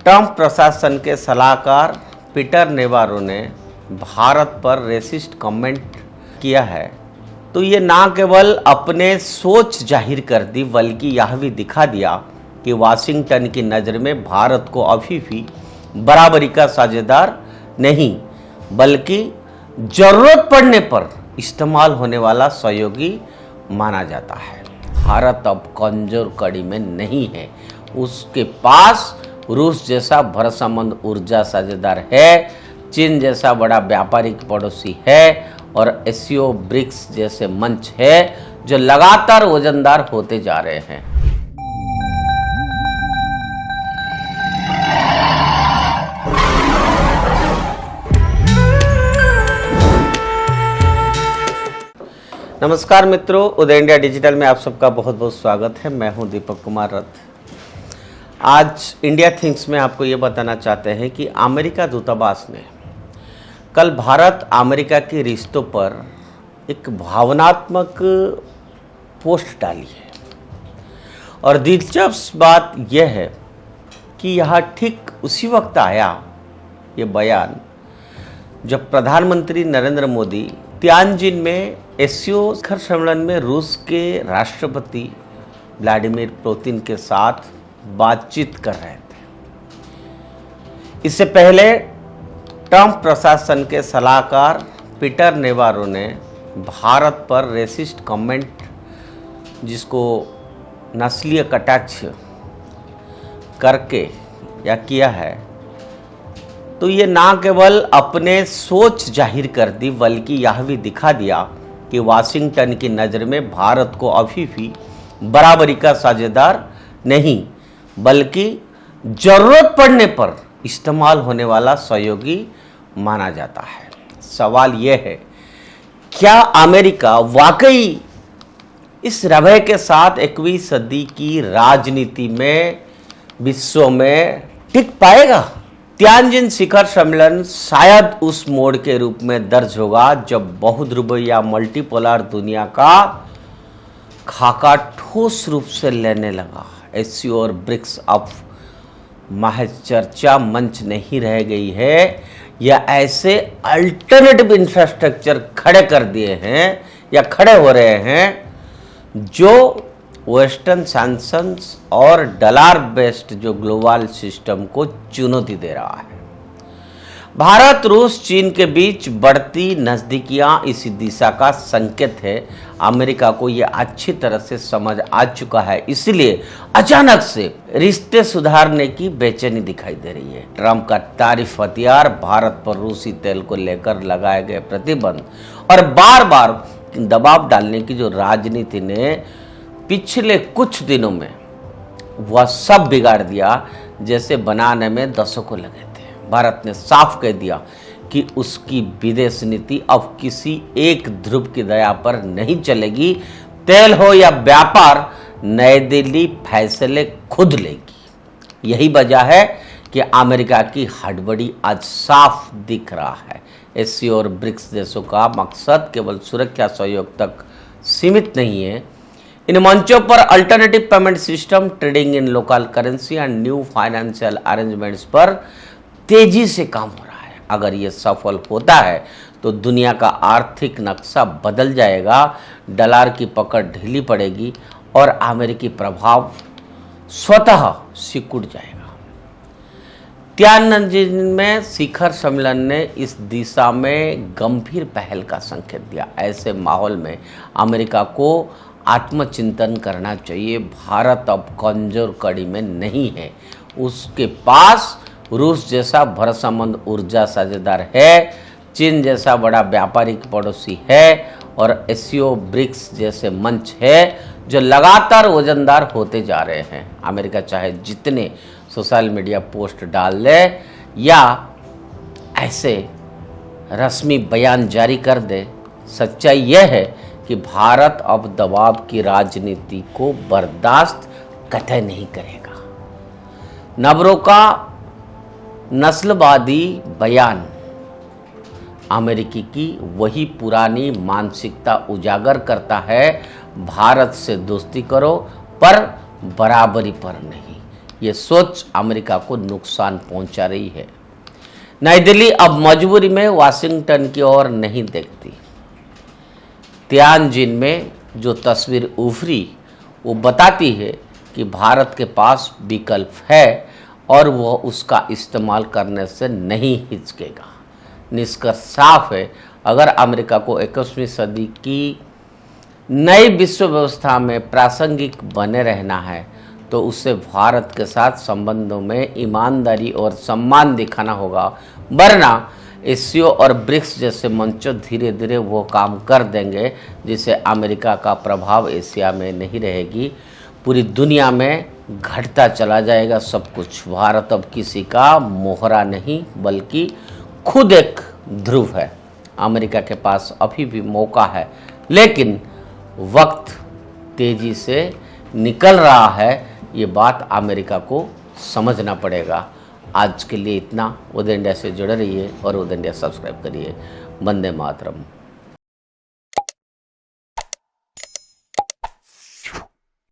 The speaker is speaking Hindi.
ट्रंप प्रशासन के सलाहकार पीटर नेवारो ने भारत पर रेसिस्ट कमेंट किया है, तो ये ना केवल अपने सोच जाहिर कर दी बल्कि यह भी दिखा दिया कि वाशिंगटन की नज़र में भारत को अभी भी बराबरी का साझेदार नहीं बल्कि जरूरत पड़ने पर इस्तेमाल होने वाला सहयोगी माना जाता है। भारत अब कमजोर कड़ी में नहीं है, उसके पास रूस जैसा भरोसेमंद ऊर्जा साझेदार है, चीन जैसा बड़ा व्यापारिक पड़ोसी है और एससीओ ब्रिक्स जैसे मंच है जो लगातार वजनदार होते जा रहे हैं। नमस्कार मित्रों, उदय इंडिया डिजिटल में आप सबका बहुत बहुत स्वागत है। मैं हूं दीपक कुमार रथ। आज इंडिया थिंग्स में आपको ये बताना चाहते हैं कि अमेरिका दूतावास ने कल भारत अमेरिका के रिश्तों पर एक भावनात्मक पोस्ट डाली है और दिलचस्प बात यह है कि यह ठीक उसी वक्त आया ये बयान जब प्रधानमंत्री नरेंद्र मोदी तियानजिन में एससीओ शिखर सम्मेलन में रूस के राष्ट्रपति व्लादिमीर पुतिन के साथ बातचीत कर रहे थे। इससे पहले ट्रंप प्रशासन के सलाहकार पीटर नेवारो ने भारत पर रेसिस्ट कमेंट, जिसको नस्लीय कटाक्ष करके या किया है, तो ये ना केवल अपने सोच जाहिर कर दी बल्कि यह भी दिखा दिया कि वाशिंगटन की नज़र में भारत को अभी भी बराबरी का साझेदार नहीं बल्कि जरूरत पड़ने पर इस्तेमाल होने वाला सहयोगी माना जाता है। सवाल यह है, क्या अमेरिका वाकई इस रवैये के साथ 21वीं सदी की राजनीति में विश्व में टिक पाएगा? तियानजिन शिखर सम्मेलन शायद उस मोड़ के रूप में दर्ज होगा जब बहुध्रुवीय या मल्टीपोलर दुनिया का खाका ठोस रूप से लेने लगा। एससीओ और ब्रिक्स अब महज चर्चा मंच नहीं रह गई है, या ऐसे अल्टरनेटिव इंफ्रास्ट्रक्चर खड़े कर दिए हैं या खड़े हो रहे हैं जो वेस्टर्न सैंक्शंस और डॉलर बेस्ड जो ग्लोबल सिस्टम को चुनौती दे रहा है। भारत रूस चीन के बीच बढ़ती नज़दीकियां इसी दिशा का संकेत है। अमेरिका को यह अच्छी तरह से समझ आ चुका है, इसलिए अचानक से रिश्ते सुधारने की बेचैनी दिखाई दे रही है। ट्रंप का तारीफ हथियार भारत पर रूसी तेल को लेकर लगाए गए प्रतिबंध और बार बार दबाव डालने की जो राजनीति ने पिछले कुछ दिनों में वह सब बिगाड़ दिया जैसे बनाने में दशकों लगे थे। भारत ने साफ कह दिया कि उसकी विदेश नीति अब किसी एक ध्रुव की दया पर नहीं चलेगी। तेल हो या व्यापार, नई दिल्ली फैसले खुद लेगी। यही वजह है कि अमेरिका की हड़बड़ी आज साफ दिख रहा है। एससीओ और ब्रिक्स देशों का मकसद केवल सुरक्षा सहयोग तक सीमित नहीं है। इन मंचों पर alternative payment system, trading in local currency and new financial arrangements पर तेजी से काम हो रहा है। अगर ये सफल होता है तो दुनिया का आर्थिक नक्शा बदल जाएगा, डॉलर की पकड़ ढीली पड़ेगी और अमेरिकी प्रभाव स्वतः सिकुड़ जाएगा। तियानजिन में शिखर सम्मेलन ने इस दिशा में गंभीर पहल का संकेत दिया। ऐसे माहौल में अमेरिका को आत्मचिंतन करना चाहिए। भारत अब कमजोर कड़ी में नहीं है, उसके पास रूस जैसा भरोसेमंद ऊर्जा साझेदार है, चीन जैसा बड़ा व्यापारिक पड़ोसी है और एससीओ ब्रिक्स जैसे मंच है जो लगातार वजनदार होते जा रहे हैं। अमेरिका चाहे जितने सोशल मीडिया पोस्ट डाल ले या ऐसे रस्मी बयान जारी कर दे, सच्चाई यह है कि भारत अब दबाव की राजनीति को बर्दाश्त कतई नहीं करेगा। नबरों का नस्लवादी बयान अमेरिकी की वही पुरानी मानसिकता उजागर करता है, भारत से दोस्ती करो पर बराबरी पर नहीं। ये सोच अमेरिका को नुकसान पहुंचा रही है। नई दिल्ली अब मजबूरी में वाशिंगटन की ओर नहीं देखती। तियानजिन में जो तस्वीर उभरी वो बताती है कि भारत के पास विकल्प है और वह उसका इस्तेमाल करने से नहीं हिचकेगा। निष्कर्ष साफ है, अगर अमेरिका को 21वीं सदी की नई विश्व व्यवस्था में प्रासंगिक बने रहना है तो उसे भारत के साथ संबंधों में ईमानदारी और सम्मान दिखाना होगा, वरना एससीओ और ब्रिक्स जैसे मंचों धीरे धीरे वो काम कर देंगे जिससे अमेरिका का प्रभाव एशिया में नहीं रहेगी, पूरी दुनिया में घटता चला जाएगा सब कुछ। भारत अब किसी का मोहरा नहीं बल्कि खुद एक ध्रुव है। अमेरिका के पास अभी भी मौका है, लेकिन वक्त तेजी से निकल रहा है, ये बात अमेरिका को समझना पड़ेगा। आज के लिए इतना। उदय इंडिया से जुड़े रहिए और उदय इंडिया सब्सक्राइब करिए। वंदे मातरम।